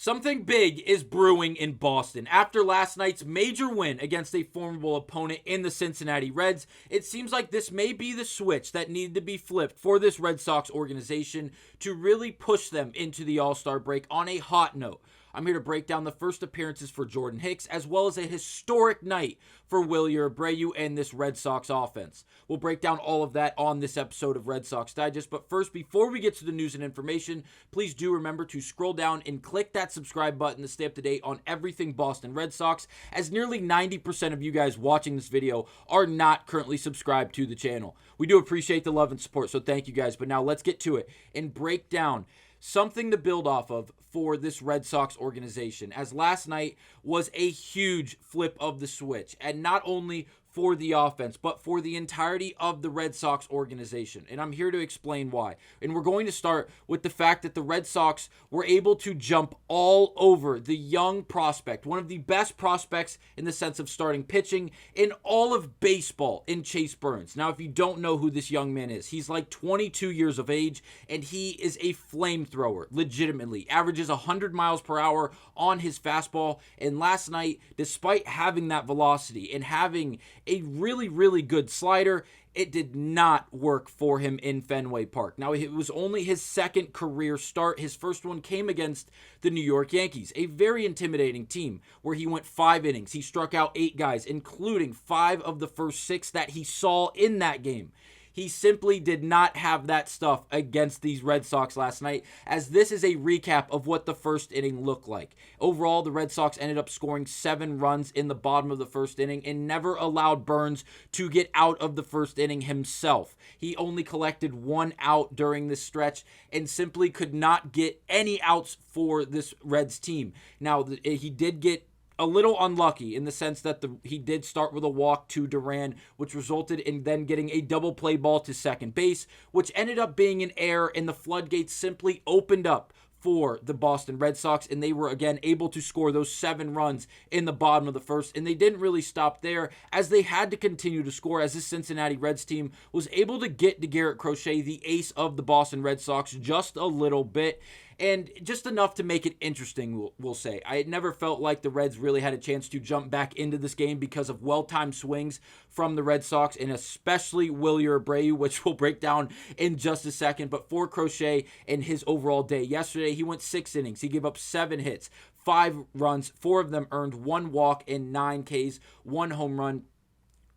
Something big is brewing in Boston. After last night's major win against a formidable opponent in the Cincinnati Reds, it seems like this may be the switch that needed to be flipped for this Red Sox organization to really push them into the All-Star break on a hot note. I'm here to break down the first appearances for Jordan Hicks, as well as a historic night for Wilyer Homeruns and this Red Sox offense. We'll break down all of that on this episode of Red Sox Digest. But first, before we get to the news and information, please do remember to scroll down and click that subscribe button to stay up to date on everything Boston Red Sox, as nearly 90% of you guys watching this video are not currently subscribed to the channel. We do appreciate the love and support, so thank you guys. But now let's get to it and break down something to build off of for this Red Sox organization, as last night was a huge flip of the switch, and not only for the offense, but for the entirety of the Red Sox organization. And I'm here to explain why. And we're going to start with the fact that the Red Sox were able to jump all over the young prospect, one of the best prospects in the sense of starting pitching in all of baseball, in Chase Burns. Now, if you don't know who this young man is, he's like 22 years of age, and he is a flamethrower, legitimately. Averages 100 miles per hour on his fastball. And last night, despite having that velocity and having a really, really good slider, it did not work for him in Fenway Park. Now, it was only his second career start. His first one came against the New York Yankees, a very intimidating team where he went 5 innings. He struck out 8 guys, including 5 of the first 6 that he saw in that game. He simply did not have that stuff against these Red Sox last night, as this is a recap of what the first inning looked like. Overall, the Red Sox ended up scoring 7 runs in the bottom of the first inning and never allowed Burns to get out of the first inning himself. He only collected 1 out during this stretch and simply could not get any outs for this Reds team. Now, he did get a little unlucky in the sense that he did start with a walk to Duran, which resulted in then getting a double play ball to second base, which ended up being an error, and the floodgates simply opened up for the Boston Red Sox, and they were again able to score those 7 runs in the bottom of the first. And they didn't really stop there, as they had to continue to score, as this Cincinnati Reds team was able to get to Garrett Crochet, the ace of the Boston Red Sox, just a little bit. And just enough to make it interesting, we'll say. I had never felt like the Reds really had a chance to jump back into this game because of well-timed swings from the Red Sox, and especially Wilyer Homeruns, which we'll break down in just a second. But for Crochet and his overall day yesterday, he went 6 innings. He gave up 7 hits, 5 runs, 4 of them earned, 1 walk and 9 Ks, 1 home run.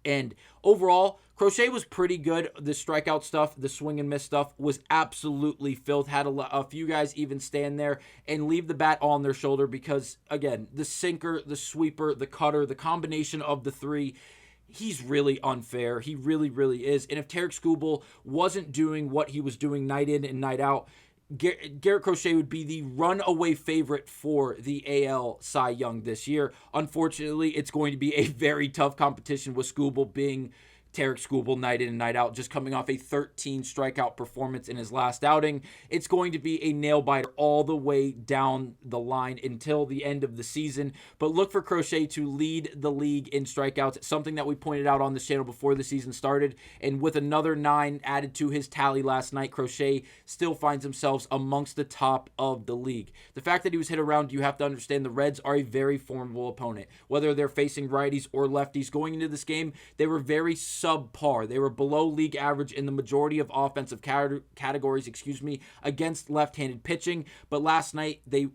And overall, Crochet was pretty good. The strikeout stuff, the swing and miss stuff was absolutely filth. Had a few guys even stand there and leave the bat on their shoulder because, again, the sinker, the sweeper, the cutter, the combination of the 3, he's really unfair. He really, really is. And if Tarik Skubal wasn't doing what he was doing night in and night out, Garrett Crochet would be the runaway favorite for the AL Cy Young this year. Unfortunately, it's going to be a very tough competition with Skubal being Tarik Skubal night in and night out, just coming off a 13 strikeout performance in his last outing. It's going to be a nail-biter all the way down the line until the end of the season. But look for Crochet to lead the league in strikeouts. It's something that we pointed out on this channel before the season started. And with another 9 added to his tally last night, Crochet still finds himself amongst the top of the league. The fact that he was hit around, you have to understand the Reds are a very formidable opponent. Whether they're facing righties or lefties going into this game, they were very subpar. They were below league average in the majority of offensive categories, against left-handed pitching. But last night they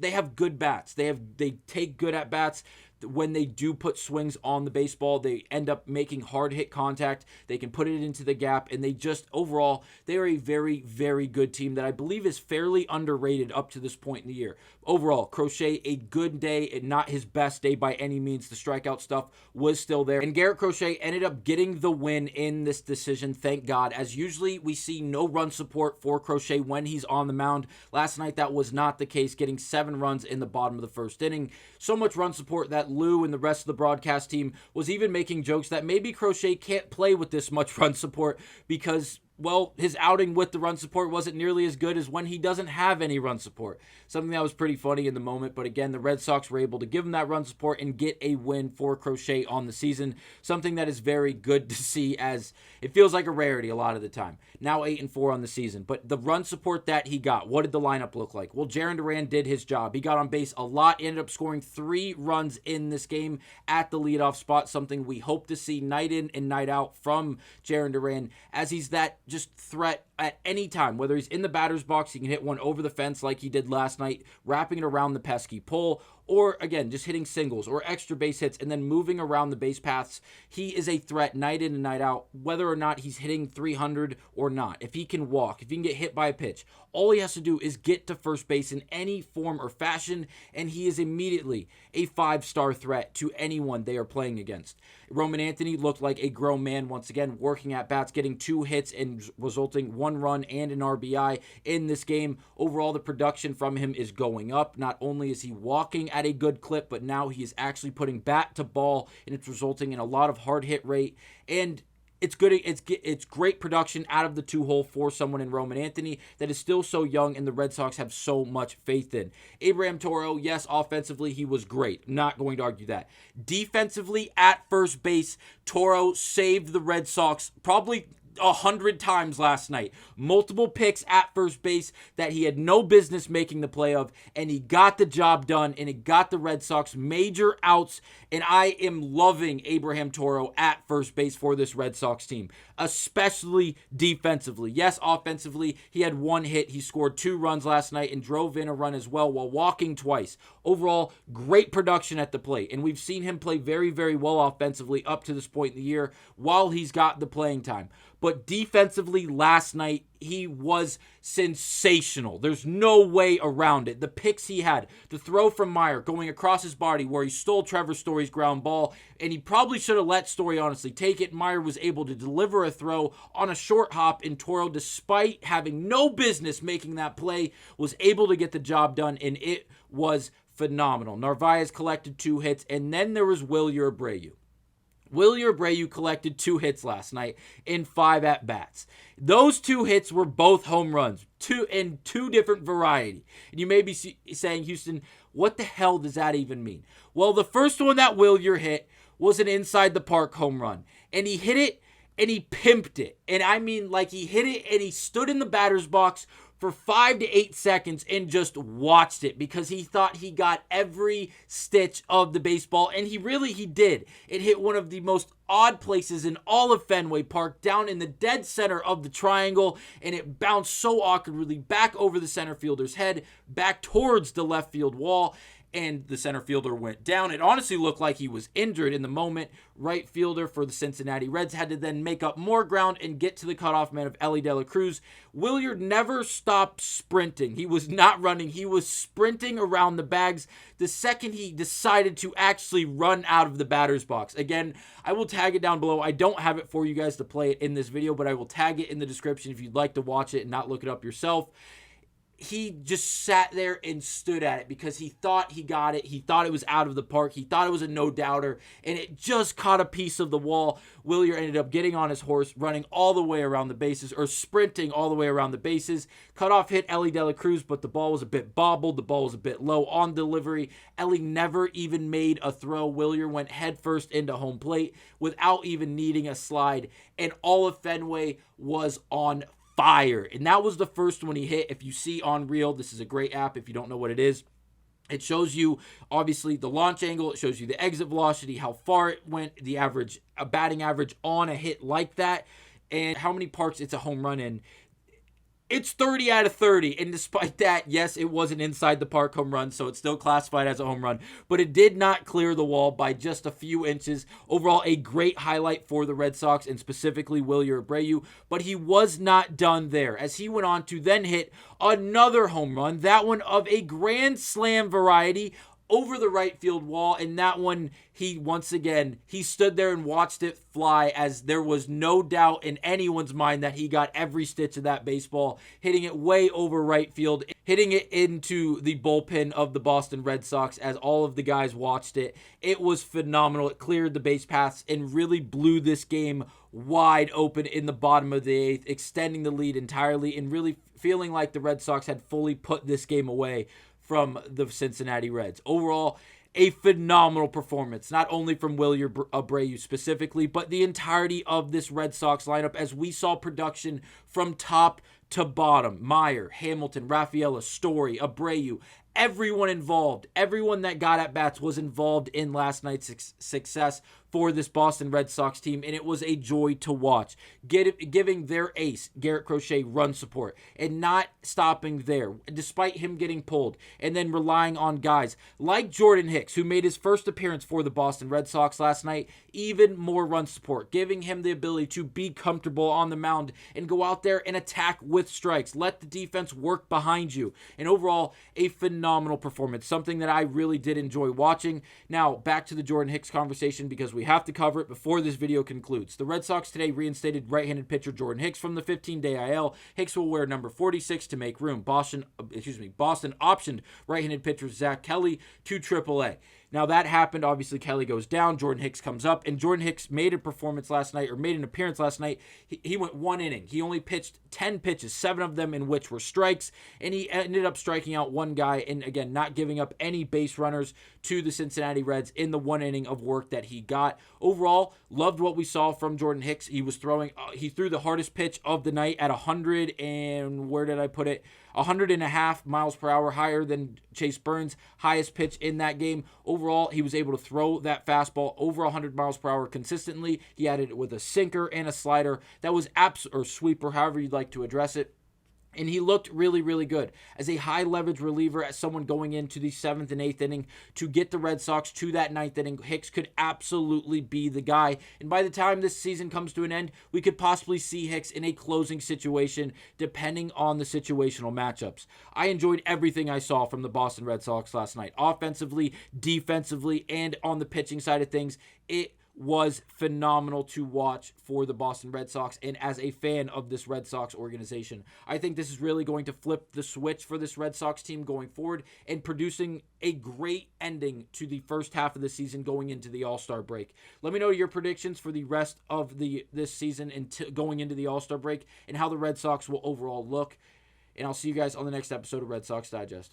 have good bats. They take good at bats. When they do put swings on the baseball, they end up making hard hit contact. They can put it into the gap, and overall, they are a very, very good team that I believe is fairly underrated up to this point in the year. Overall, Crochet, a good day, and not his best day by any means. The strikeout stuff was still there, and Garrett Crochet ended up getting the win in this decision, thank God, as usually we see no run support for Crochet when he's on the mound. Last night, that was not the case, getting 7 runs in the bottom of the first inning. So much run support that Lou and the rest of the broadcast team was even making jokes that maybe Crochet can't play with this much run support because well, his outing with the run support wasn't nearly as good as when he doesn't have any run support. Something that was pretty funny in the moment, but again, the Red Sox were able to give him that run support and get a win for Crochet on the season. Something that is very good to see, as it feels like a rarity a lot of the time. Now 8-4 on the season, but the run support that he got, what did the lineup look like? Well, Jarren Duran did his job. He got on base a lot, ended up scoring 3 runs in this game at the leadoff spot, something we hope to see night in and night out from Jarren Duran, as he's that just threat at any time. Whether he's in the batter's box, he can hit one over the fence like he did last night, wrapping it around the pesky pole, or again, just hitting singles or extra base hits and then moving around the base paths. He is a threat night in and night out, whether or not he's hitting 300 or not. If he can walk, if he can get hit by a pitch, all he has to do is get to first base in any form or fashion, and he is immediately a 5-star threat to anyone they are playing against. Roman Anthony looked like a grown man once again, working at bats, getting 2 hits and resulting 1 run and an RBI in this game. Overall, the production from him is going up. Not only is he walking at a good clip, but now he is actually putting bat to ball, and it's resulting in a lot of hard hit rate, and it's good. It's great production out of the 2-hole for someone in Roman Anthony that is still so young, and the Red Sox have so much faith in. Abraham Toro, yes, offensively he was great. Not going to argue that. Defensively, at first base, Toro saved the Red Sox probably 100 times last night. Multiple picks at first base that he had no business making the play of, and he got the job done, and it got the Red Sox major outs, and I am loving Abraham Toro at first base for this Red Sox team, especially defensively. Yes, offensively, he had 1 hit. He scored 2 runs last night and drove in a run as well while walking twice. Overall, great production at the plate, and we've seen him play very, very well offensively up to this point in the year while he's got the playing time. But defensively last night, he was sensational. There's no way around it. The picks he had, the throw from Meyer going across his body where he stole Trevor Story's ground ball, and he probably should have let Story honestly take it. Meyer was able to deliver a throw on a short hop, and Toro, despite having no business making that play, was able to get the job done, and it was phenomenal. Narvaez collected 2 hits, and then there was Wilyer Abreu. Wilyer Abreu collected 2 hits last night in 5 at-bats. Those 2 hits were both home runs, 2 different variety. And you may be saying, Houston, what the hell does that even mean? Well, the first one that Wilyer hit was an inside-the-park home run. And he hit it, and he pimped it. And I mean, like, he hit it, and he stood in the batter's box for 5 to 8 seconds and just watched it because he thought he got every stitch of the baseball, and he did. It hit one of the most odd places in all of Fenway Park, down in the dead center of the triangle, and it bounced so awkwardly back over the center fielder's head, back towards the left field wall, and the center fielder went down. It honestly looked like he was injured in the moment. Right fielder for the Cincinnati Reds had to then make up more ground and get to the cutoff man of Elly De La Cruz. Wilyer never stopped sprinting. He was not running. He was sprinting around the bags the second he decided to actually run out of the batter's box. Again, I will tag it down below. I don't have it for you guys to play it in this video, but I will tag it in the description if you'd like to watch it and not look it up yourself. He just sat there and stood at it because he thought he got it. He thought it was out of the park. He thought it was a no-doubter, and it just caught a piece of the wall. Wilyer ended up getting on his horse, running all the way around the bases, or sprinting all the way around the bases. Cutoff hit Elly De La Cruz, but the ball was a bit bobbled. The ball was a bit low on delivery. Elly never even made a throw. Wilyer went headfirst into home plate without even needing a slide, and all of Fenway was on fire. And that was the first one he hit. If you see on Reel, this is a great app if you don't know what it is. It shows you, obviously, the launch angle. It shows you the exit velocity, how far it went, the average, a batting average on a hit like that, and how many parks it's a home run in. It's 30 out of 30, and despite that, yes, it was an inside-the-park home run, so it's still classified as a home run, but it did not clear the wall by just a few inches. Overall, a great highlight for the Red Sox, and specifically Wilyer Abreu, but he was not done there, as he went on to then hit another home run, that one of a grand slam variety, over the right field wall, and that one, he stood there and watched it fly, as there was no doubt in anyone's mind that he got every stitch of that baseball, hitting it way over right field, hitting it into the bullpen of the Boston Red Sox as all of the guys watched it. It was phenomenal. It cleared the base paths and really blew this game wide open in the bottom of the eighth, extending the lead entirely and really feeling like the Red Sox had fully put this game away from the Cincinnati Reds. Overall, a phenomenal performance, not only from Wilyer Abreu specifically, but the entirety of this Red Sox lineup, as we saw production from top to bottom. Meyer, Hamilton, Rafael, Story, Abreu, everyone involved, everyone that got at bats was involved in last night's success for this Boston Red Sox team, and it was a joy to watch. Giving their ace, Garrett Crochet, run support, and not stopping there, despite him getting pulled, and then relying on guys like Jordan Hicks, who made his first appearance for the Boston Red Sox last night, even more run support, giving him the ability to be comfortable on the mound and go out there and attack with strikes. Let the defense work behind you. And overall, a phenomenal performance, something that I really did enjoy watching. Now, back to the Jordan Hicks conversation, because we have to cover it before this video concludes. The Red Sox today reinstated right-handed pitcher Jordan Hicks from the 15-day IL. Hicks will wear number 46 to make room. Boston optioned right-handed pitcher Zach Kelly to AAA. Now that happened. Obviously, Kelly goes down. Jordan Hicks comes up, and Jordan Hicks made an appearance last night. He went 1 inning. He only pitched 10 pitches, 7 of them in which were strikes, and he ended up striking out one guy, and again, not giving up any base runners to the Cincinnati Reds in the 1 inning of work that he got. Overall, loved what we saw from Jordan Hicks. He was throwing, he threw the hardest pitch of the night at 100 and, where did I put it? 100.5 miles per hour, higher than Chase Burns' highest pitch in that game. Overall, he was able to throw that fastball over 100 miles per hour consistently. He added it with a sinker and a slider that was or sweeper, however you'd like to address it. And he looked really, really good as a high-leverage reliever, as someone going into the 7th and 8th inning to get the Red Sox to that 9th inning. Hicks could absolutely be the guy. And by the time this season comes to an end, we could possibly see Hicks in a closing situation, depending on the situational matchups. I enjoyed everything I saw from the Boston Red Sox last night, offensively, defensively, and on the pitching side of things. It was phenomenal to watch for the Boston Red Sox, and as a fan of this Red Sox organization, I think this is really going to flip the switch for this Red Sox team going forward and producing a great ending to the first half of the season going into the All-Star break. Let me know your predictions for the rest of this season and going into the All-Star break, and how the Red Sox will overall look. And I'll see you guys on the next episode of Red Sox Digest.